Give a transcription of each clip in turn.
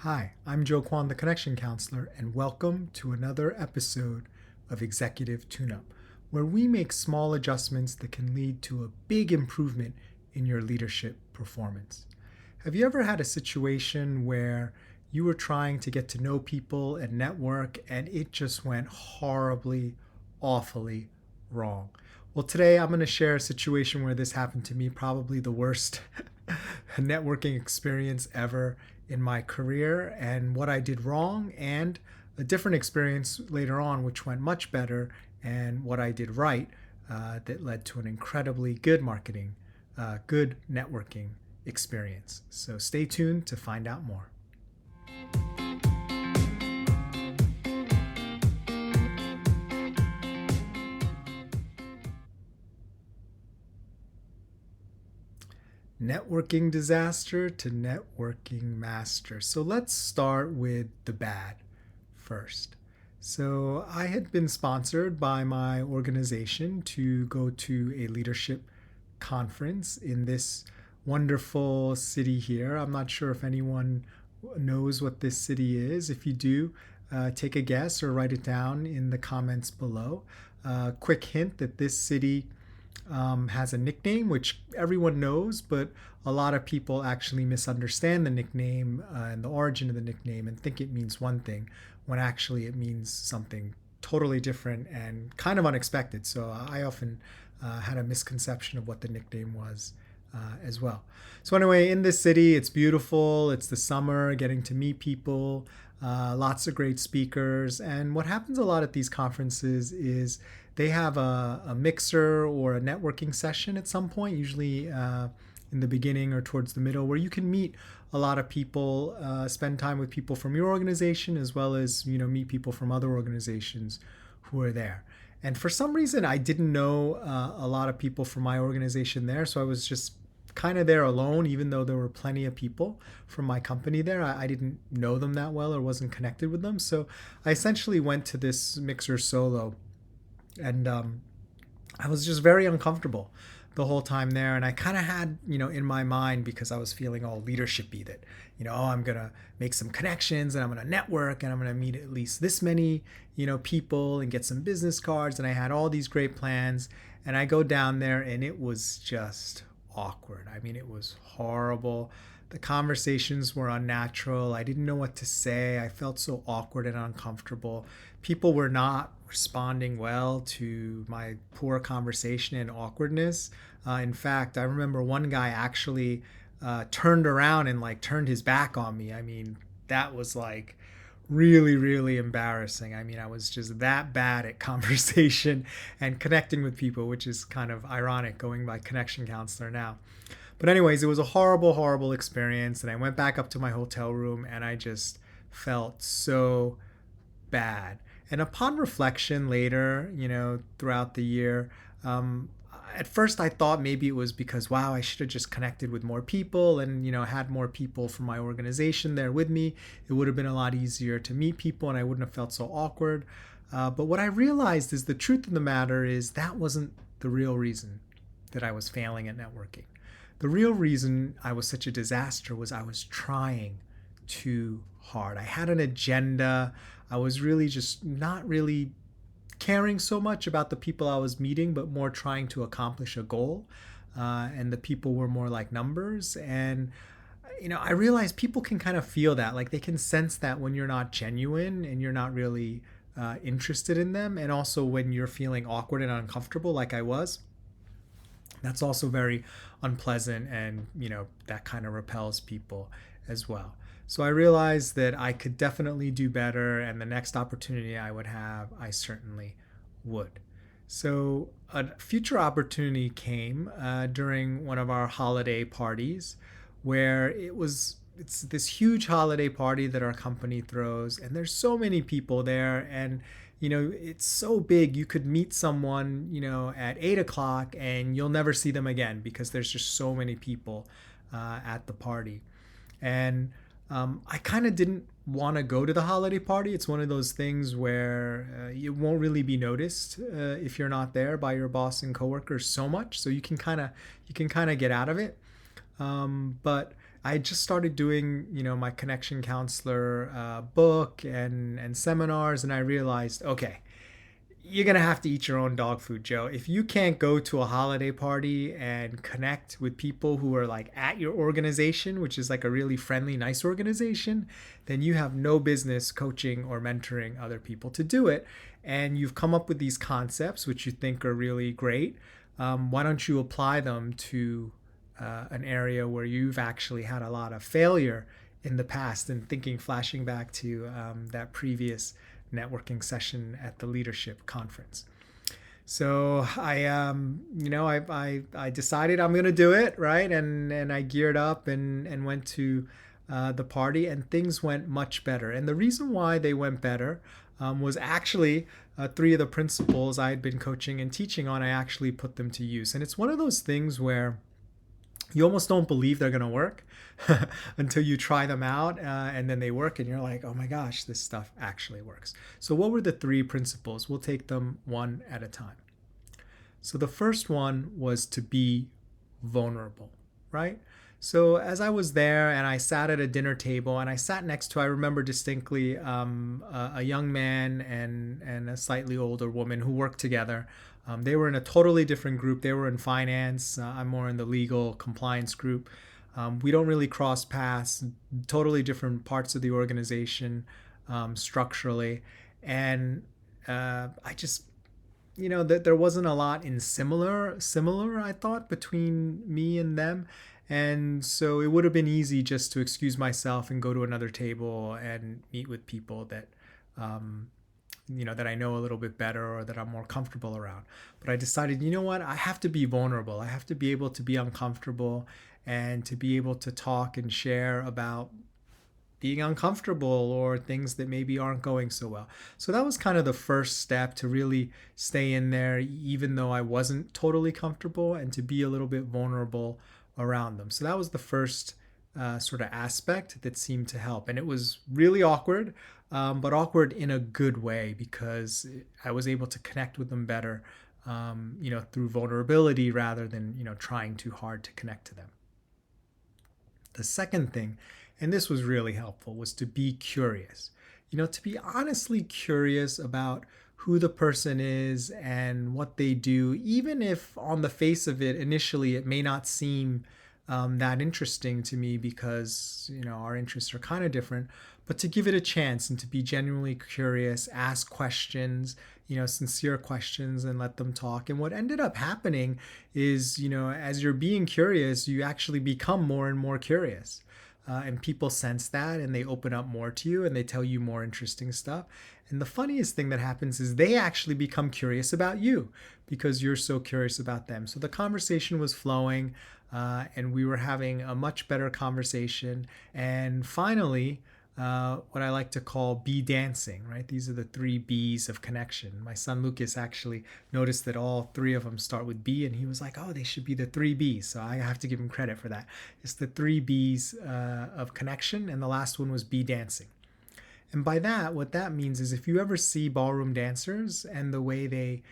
Hi, I'm Joe Kwan, the Connection Counselor, and welcome to another episode of Executive Tune-Up, where we make small adjustments that can lead to a big improvement in your leadership performance. Have you ever had a situation where you were trying to get to know people and network and it just went horribly, awfully wrong? Well, today I'm going to share a situation where this happened to me, probably the worst networking experience ever in my career, and what I did wrong, and a different experience later on, which went much better, and what I did right that led to an incredibly good networking experience. So stay tuned to find out more. Networking disaster to networking master. So let's start with the bad first. So I had been sponsored by my organization to go to a leadership conference in this wonderful city here. I'm not sure if anyone knows what this city is. If you do, take a guess or write it down in the comments below. Quick hint that this city has a nickname which everyone knows, but a lot of people actually misunderstand the nickname and the origin of the nickname and think it means one thing when actually it means something totally different and kind of unexpected. So I often had a misconception of what the nickname was as well. So anyway, in this city, it's beautiful. It's the summer, getting to meet people, lots of great speakers. And what happens a lot at these conferences is they have a mixer or a networking session at some point, usually in the beginning or towards the middle, where you can meet a lot of people, spend time with people from your organization, as well as meet people from other organizations who are there. And for some reason, I didn't know a lot of people from my organization there, so I was just kind of there alone, even though there were plenty of people from my company there. I didn't know them that well or wasn't connected with them. So I essentially went to this mixer solo, and I was just very uncomfortable the whole time there. And I kind of had, in my mind, because I was feeling all leadership-y, that, I'm going to make some connections and I'm going to network and I'm going to meet at least this many, people and get some business cards. And I had all these great plans. And I go down there and it was just awkward. I mean, it was horrible. The conversations were unnatural. I didn't know what to say. I felt so awkward and uncomfortable. People were not responding well to my poor conversation and awkwardness. In fact, I remember one guy actually turned around and turned his back on me. I mean, that was really, really embarrassing. I mean, I was just that bad at conversation and connecting with people, which is kind of ironic going by connection counselor now. But anyways, it was a horrible, horrible experience. And I went back up to my hotel room and I just felt so bad. And upon reflection later, throughout the year, at first I thought maybe it was because, wow, I should have just connected with more people and, had more people from my organization there with me. It would have been a lot easier to meet people and I wouldn't have felt so awkward. But what I realized is the truth of the matter is that wasn't the real reason that I was failing at networking. The real reason I was such a disaster was I was trying too hard. I had an agenda. I was really just not really caring so much about the people I was meeting, but more trying to accomplish a goal. And the people were more like numbers. And, I realized people can kind of feel that. They can sense that when you're not genuine and you're not really interested in them. And also when you're feeling awkward and uncomfortable like I was. That's also very unpleasant and, that kind of repels people as well. So I realized that I could definitely do better, and the next opportunity I would have, I certainly would. So a future opportunity came during one of our holiday parties where it's this huge holiday party that our company throws, and there's so many people there, and it's so big. You could meet someone, at 8 o'clock and you'll never see them again because there's just so many people at the party. And I kind of didn't want to go to the holiday party. It's one of those things where you won't really be noticed if you're not there by your boss and coworkers so much. So you can kind of get out of it. But I just started doing, my connection counselor book and seminars, and I realized, okay, you're gonna have to eat your own dog food, Joe. If you can't go to a holiday party and connect with people who are like at your organization, which is like a really friendly, nice organization, then you have no business coaching or mentoring other people to do it. And you've come up with these concepts, which you think are really great. Why don't you apply them to an area where you've actually had a lot of failure in the past? And thinking, flashing back to that previous networking session at the leadership conference. So I decided I'm gonna do it, right, and I geared up and went to the party, and things went much better. And the reason why they went better was actually three of the principles I had been coaching and teaching on. I actually put them to use, and it's one of those things where you almost don't believe they're going to work until you try them out, and then they work and you're like, oh my gosh, this stuff actually works. So what were the three principles? We'll take them one at a time. So the first one was to be vulnerable, right? So as I was there and I sat at a dinner table, and I sat next to, I remember distinctly, a young man and a slightly older woman who worked together. They were in a totally different group. They were in finance. I'm more in the legal compliance group. We don't really cross paths, totally different parts of the organization structurally. And I just, that there wasn't a lot in similar, I thought, between me and them. And so it would have been easy just to excuse myself and go to another table and meet with people that, that I know a little bit better or that I'm more comfortable around. But I decided, you know what? I have to be vulnerable. I have to be able to be uncomfortable and to be able to talk and share about being uncomfortable or things that maybe aren't going so well. So that was kind of the first step, to really stay in there even though I wasn't totally comfortable, and to be a little bit vulnerable around them. So that was the first sort of aspect that seemed to help. And it was really awkward, but awkward in a good way, because I was able to connect with them better, through vulnerability rather than, trying too hard to connect to them. The second thing, and this was really helpful, was to be curious. To be honestly curious about who the person is and what they do, even if on the face of it, initially, it may not seem that interesting to me, because, our interests are kind of different. But to give it a chance and to be genuinely curious, ask questions, sincere questions, and let them talk. And what ended up happening is, as you're being curious, you actually become more and more curious. And people sense that, and they open up more to you, and they tell you more interesting stuff. And the funniest thing that happens is they actually become curious about you, because you're so curious about them. So the conversation was flowing, and we were having a much better conversation. And finally, what I like to call bee dancing, right? These are the three B's of connection. My son Lucas actually noticed that all three of them start with B, and he was like, oh, they should be the three B's. So I have to give him credit for that. It's the three B's of connection, and the last one was bee dancing. And by that, what that means is, if you ever see ballroom dancers and the way they,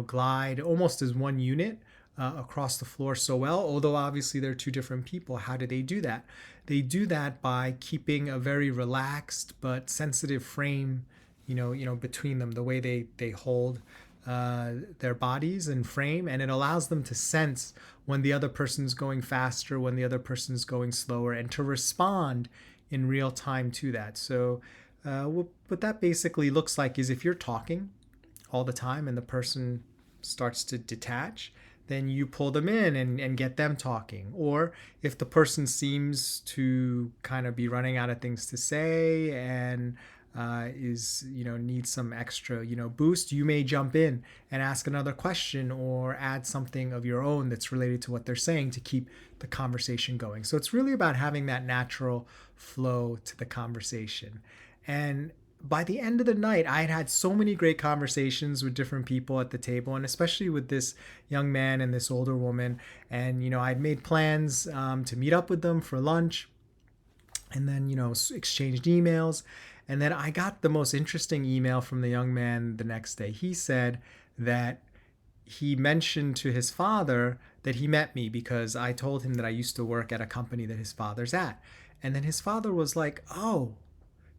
glide almost as one unit across the floor so well, although obviously they're two different people, how do they do that? They do that by keeping a very relaxed but sensitive frame, between them, the way they hold their bodies and frame, and it allows them to sense when the other person's going faster, when the other person's going slower, and to respond in real time to that. So what that basically looks like is, if you're talking all the time and the person starts to detach, then you pull them in and get them talking. Or if the person seems to kind of be running out of things to say and needs some extra boost, you may jump in and ask another question or add something of your own that's related to what they're saying, to keep the conversation going. So it's really about having that natural flow to the conversation. And by the end of the night, I had had so many great conversations with different people at the table, and especially with this young man and this older woman. And, I'd made plans to meet up with them for lunch, and then, exchanged emails. And then I got the most interesting email from the young man the next day. He said that he mentioned to his father that he met me because I told him that I used to work at a company that his father's at. And then his father was like, "Oh,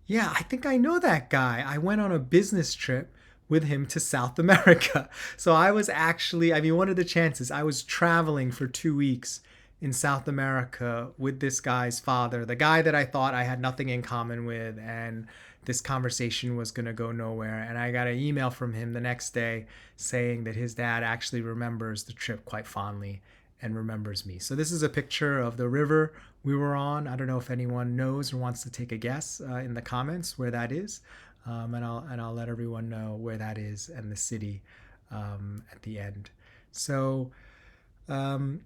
yeah, I think I know that guy. I went on a business trip with him to South America." So I was actually, I mean, what are the chances? I was traveling for 2 weeks in South America with this guy's father, the guy that I thought I had nothing in common with, and this conversation was going to go nowhere. And I got an email from him the next day saying that his dad actually remembers the trip quite fondly and remembers me. So this is a picture of the river we were on. I don't know if anyone knows or wants to take a guess in the comments where that is, and I'll let everyone know where that is and the city at the end. So um,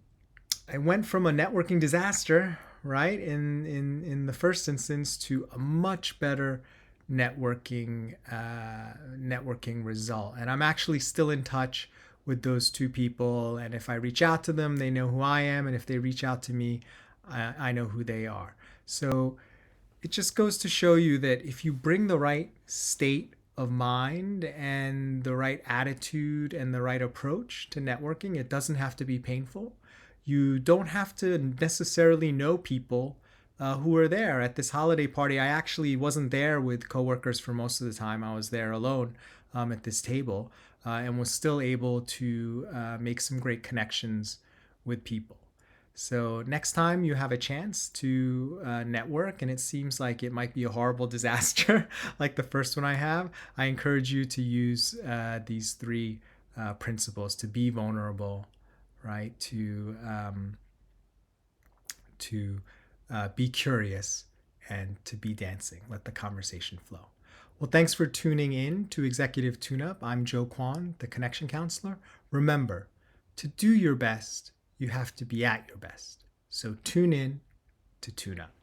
I went from a networking disaster, right, in the first instance, to a much better networking result. And I'm actually still in touch with those two people. And if I reach out to them, they know who I am. And if they reach out to me, I know who they are. So it just goes to show you that if you bring the right state of mind and the right attitude and the right approach to networking, it doesn't have to be painful. You don't have to necessarily know people who were there at this holiday party. I actually wasn't there with coworkers for most of the time. I was there alone at this table and was still able to make some great connections with people. So next time you have a chance to network and it seems like it might be a horrible disaster like the first one I encourage you to use these three principles: to be vulnerable, right? To be curious, and to be dancing. Let the conversation flow. Well, thanks for tuning in to Executive Tune Up. I'm Joe Kwan, the Connection Counselor. Remember, to do your best, you have to be at your best. So tune in to Tune Up.